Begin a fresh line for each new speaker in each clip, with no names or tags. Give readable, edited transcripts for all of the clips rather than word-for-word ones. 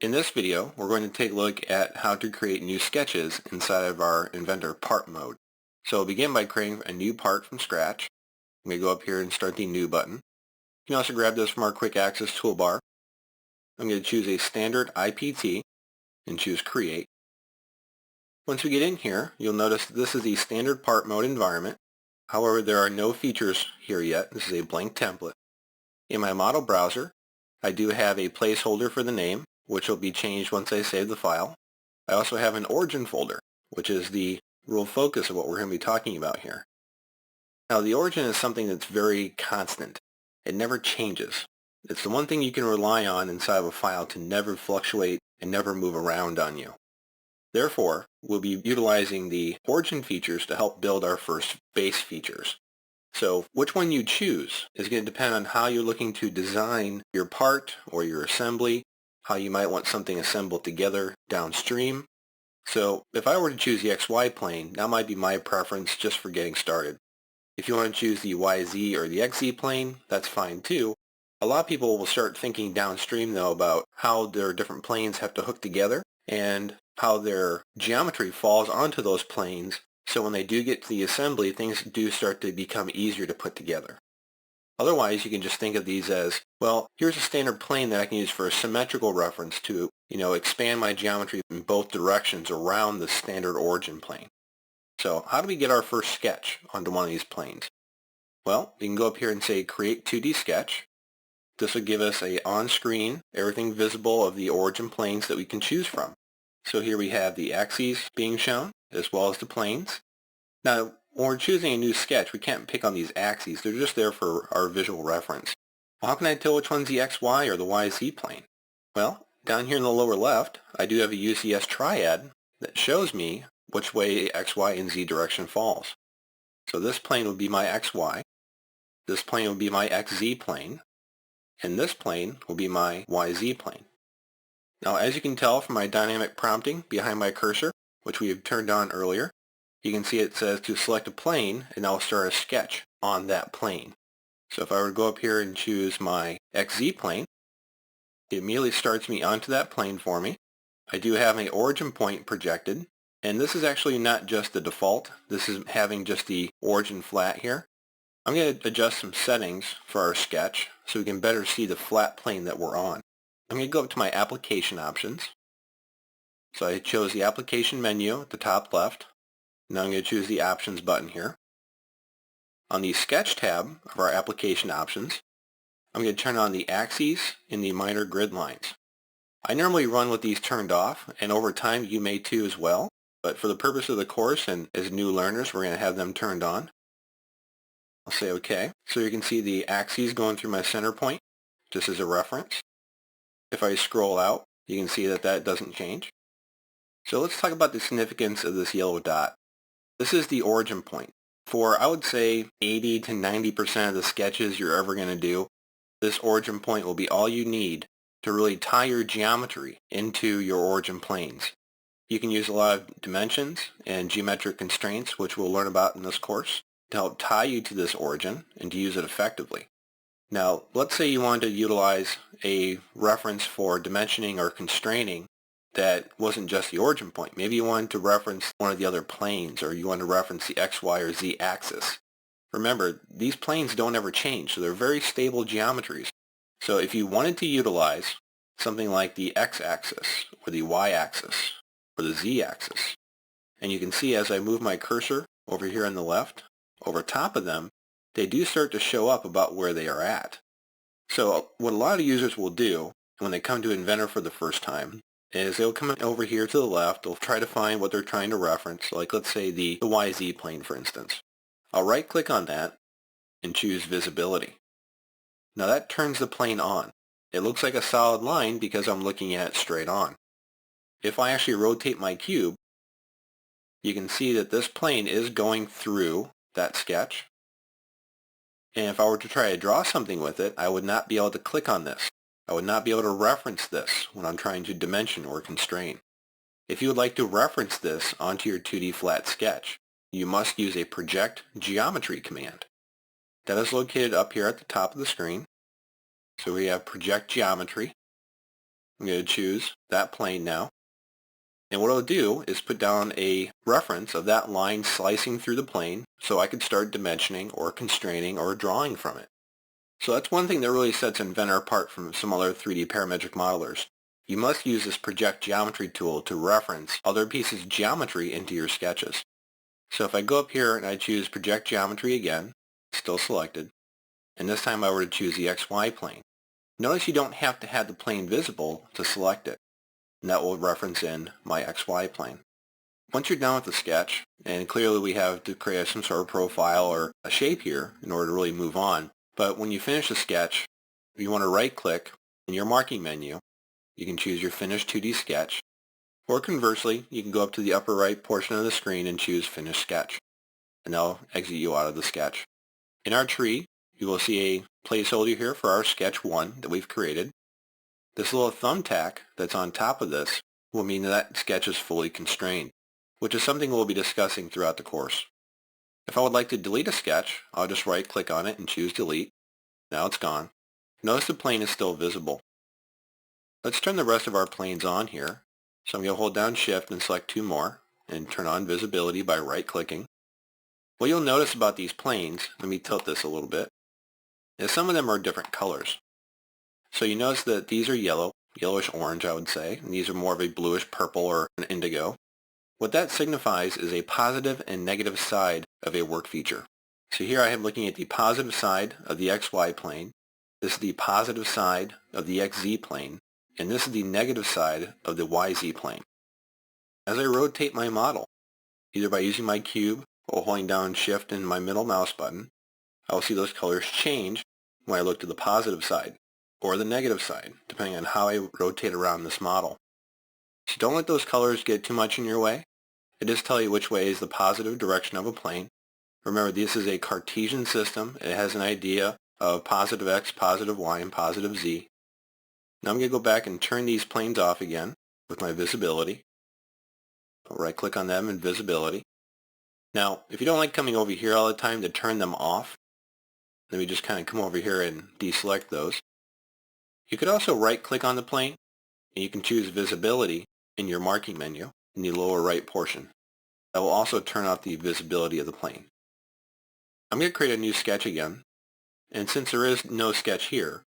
In this video, we're going to take a look at how to create new sketches inside of our Inventor part mode. So we'll begin by creating a new part from scratch. I'm going to go up here and start the New button. You can also grab this from our Quick Access toolbar. I'm going to choose a standard IPT and choose Create. Once we get in here, you'll notice that this is the standard part mode environment. However, there are no features here yet. This is a blank template. In my model browser, I do have a placeholder for the name, which will be changed once I save the file. I also have an origin folder, which is the real focus of what we're going to be talking about here. Now, the origin is something that's very constant. It never changes. It's the one thing you can rely on inside of a file to never fluctuate and never move around on you. Therefore, we'll be utilizing the origin features to help build our first base features. So which one you choose is going to depend on how you're looking to design your part or your assembly, how you might want something assembled together downstream. So if I were to choose the XY plane, that might be my preference just for getting started. If you want to choose the YZ or the XZ plane, that's fine too. A lot of people will start thinking downstream though about how their different planes have to hook together and how their geometry falls onto those planes, so when they do get to the assembly, things do start to become easier to put together. Otherwise, you can just think of these as, well, here's a standard plane that I can use for a symmetrical reference to, expand my geometry in both directions around the standard origin plane. So how do we get our first sketch onto one of these planes? Well, you can go up here and say Create 2D Sketch. This will give us a on-screen, everything visible of the origin planes that we can choose from. So here we have the axes being shown, as well as the planes. Now, when we're choosing a new sketch, we can't pick on these axes. They're just there for our visual reference. Well, how can I tell which one's the XY or the YZ plane? Well, down here in the lower left, I do have a UCS triad that shows me which way X, Y, and Z direction falls. So this plane will be my XY, this plane will be my XZ plane, and this plane will be my YZ plane. Now, as you can tell from my dynamic prompting behind my cursor, which we have turned on earlier, you can see it says to select a plane, and I'll start a sketch on that plane. So if I were to go up here and choose my XZ plane, it immediately starts me onto that plane for me. I do have an origin point projected, and this is actually not just the default. This is having just the origin flat here. I'm going to adjust some settings for our sketch so we can better see the flat plane that we're on. I'm going to go up to my application options. So I chose the application menu at the top left. Now I'm going to choose the options button here. On the sketch tab of our application options, I'm going to turn on the axes and the minor grid lines. I normally run with these turned off, and over time you may too as well, but for the purpose of the course and as new learners, we're going to have them turned on. I'll say OK. So you can see the axes going through my center point, just as a reference. If I scroll out, you can see that that doesn't change. So let's talk about the significance of this yellow dot. This is the origin point. For, I would say, 80 to 90% of the sketches you're ever going to do, this origin point will be all you need to really tie your geometry into your origin planes. You can use a lot of dimensions and geometric constraints, which we'll learn about in this course, to help tie you to this origin and to use it effectively. Now, let's say you want to utilize a reference for dimensioning or constraining that wasn't just the origin point. Maybe you wanted to reference one of the other planes, or you want to reference the X, Y, or Z axis. Remember, these planes don't ever change, so they're very stable geometries. So if you wanted to utilize something like the X-axis, or the Y-axis, or the Z-axis, and you can see as I move my cursor over here on the left, over top of them, they do start to show up about where they are at. So what a lot of users will do when they come to Inventor for the first time is they'll come over here to the left, they'll try to find what they're trying to reference, like let's say the YZ plane for instance. I'll right click on that and choose Visibility. Now that turns the plane on. It looks like a solid line because I'm looking at it straight on. If I actually rotate my cube, you can see that this plane is going through that sketch. And if I were to try to draw something with it, I would not be able to click on this. I would not be able to reference this when I'm trying to dimension or constrain. If you would like to reference this onto your 2D flat sketch, you must use a Project Geometry command. That is located up here at the top of the screen. So we have Project Geometry. I'm going to choose that plane now. And what I'll do is put down a reference of that line slicing through the plane so I could start dimensioning or constraining or drawing from it. So that's one thing that really sets Inventor apart from some other 3D parametric modelers. You must use this Project Geometry tool to reference other pieces of geometry into your sketches. So if I go up here and I choose Project Geometry again, still selected, and this time I were to choose the XY plane. Notice you don't have to have the plane visible to select it, and that will reference in my XY plane. Once you're done with the sketch, and clearly we have to create some sort of profile or a shape here in order to really move on, but when you finish the sketch, you want to right-click in your marking menu. You can choose your Finish 2D Sketch, or conversely, you can go up to the upper right portion of the screen and choose Finish Sketch, and that'll exit you out of the sketch. In our tree, you will see a placeholder here for our Sketch 1 that we've created. This little thumbtack that's on top of this will mean that sketch is fully constrained, which is something we'll be discussing throughout the course. If I would like to delete a sketch, I'll just right-click on it and choose Delete. Now it's gone. Notice the plane is still visible. Let's turn the rest of our planes on here. So I'm going to hold down Shift and select two more and turn on visibility by right-clicking. What you'll notice about these planes, let me tilt this a little bit, is some of them are different colors. So you notice that these are yellow, yellowish orange I would say, and these are more of a bluish purple or an indigo. What that signifies is a positive and negative side of a work feature. So here I am looking at the positive side of the XY plane. This is the positive side of the XZ plane. And this is the negative side of the YZ plane. As I rotate my model, either by using my cube or holding down Shift and my middle mouse button, I will see those colors change when I look to the positive side or the negative side, depending on how I rotate around this model. So don't let those colors get too much in your way. It just tells you which way is the positive direction of a plane. Remember, this is a Cartesian system. It has an idea of positive X, positive Y, and positive Z. Now I'm going to go back and turn these planes off again with my visibility. I'll right-click on them in visibility. Now, if you don't like coming over here all the time to turn them off, let me just kind of come over here and deselect those. You could also right-click on the plane, and you can choose visibility in your marking menu in the lower right portion. That will also turn off the visibility of the plane. I'm going to create a new sketch again, and since there is no sketch here,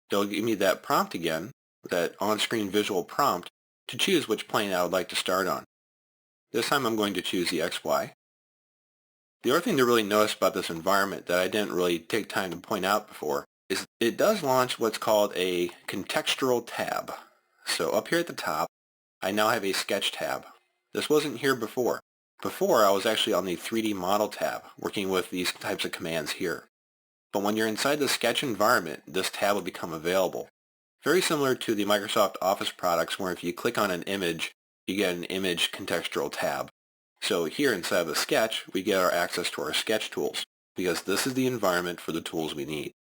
they'll give me that prompt again, that on-screen visual prompt, to choose which plane I would like to start on. This time I'm going to choose the XY. The other thing to really notice about this environment that I didn't really take time to point out before is it does launch what's called a contextual tab. So up here at the top, I now have a sketch tab. This wasn't here before. Before I was actually on the 3D model tab, working with these types of commands here. But when you're inside the sketch environment, this tab will become available. Very similar to the Microsoft Office products where if you click on an image, you get an image contextual tab. So here inside of a sketch, we get our access to our sketch tools because this is the environment for the tools we need.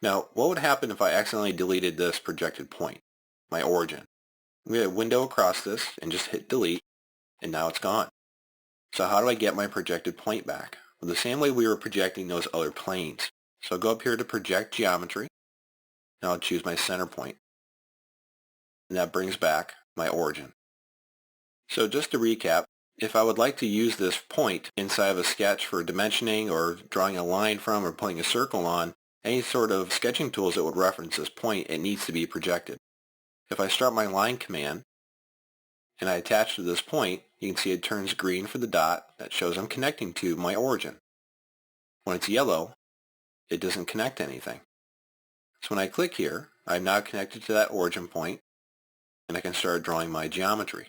Now, what would happen if I accidentally deleted this projected point, my origin? I'm going to window across this and just hit delete, and now it's gone. So how do I get my projected point back? Well, the same way we were projecting those other planes. So I'll go up here to Project Geometry. Now I'll choose my center point. And that brings back my origin. So just to recap, if I would like to use this point inside of a sketch for dimensioning or drawing a line from or putting a circle on, any sort of sketching tools that would reference this point, it needs to be projected. If I start my line command and I attach to this point, you can see it turns green for the dot. That shows I'm connecting to my origin. When it's yellow, it doesn't connect to anything. So when I click here, I'm now connected to that origin point, and I can start drawing my geometry.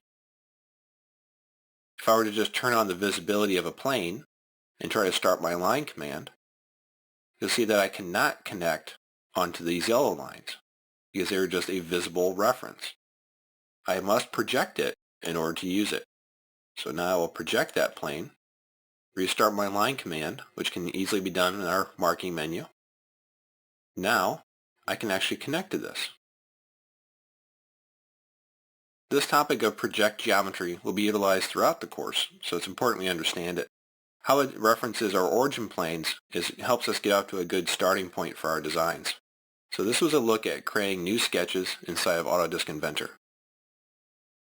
If I were to just turn on the visibility of a plane and try to start my line command, you'll see that I cannot connect onto these yellow lines because they're just a visible reference. I must project it in order to use it. So now I will project that plane, restart my line command, which can easily be done in our marking menu. Now I can actually connect to this. This topic of project geometry will be utilized throughout the course, so it's important we understand it. How it references our origin planes helps us get out to a good starting point for our designs. So this was a look at creating new sketches inside of Autodesk Inventor.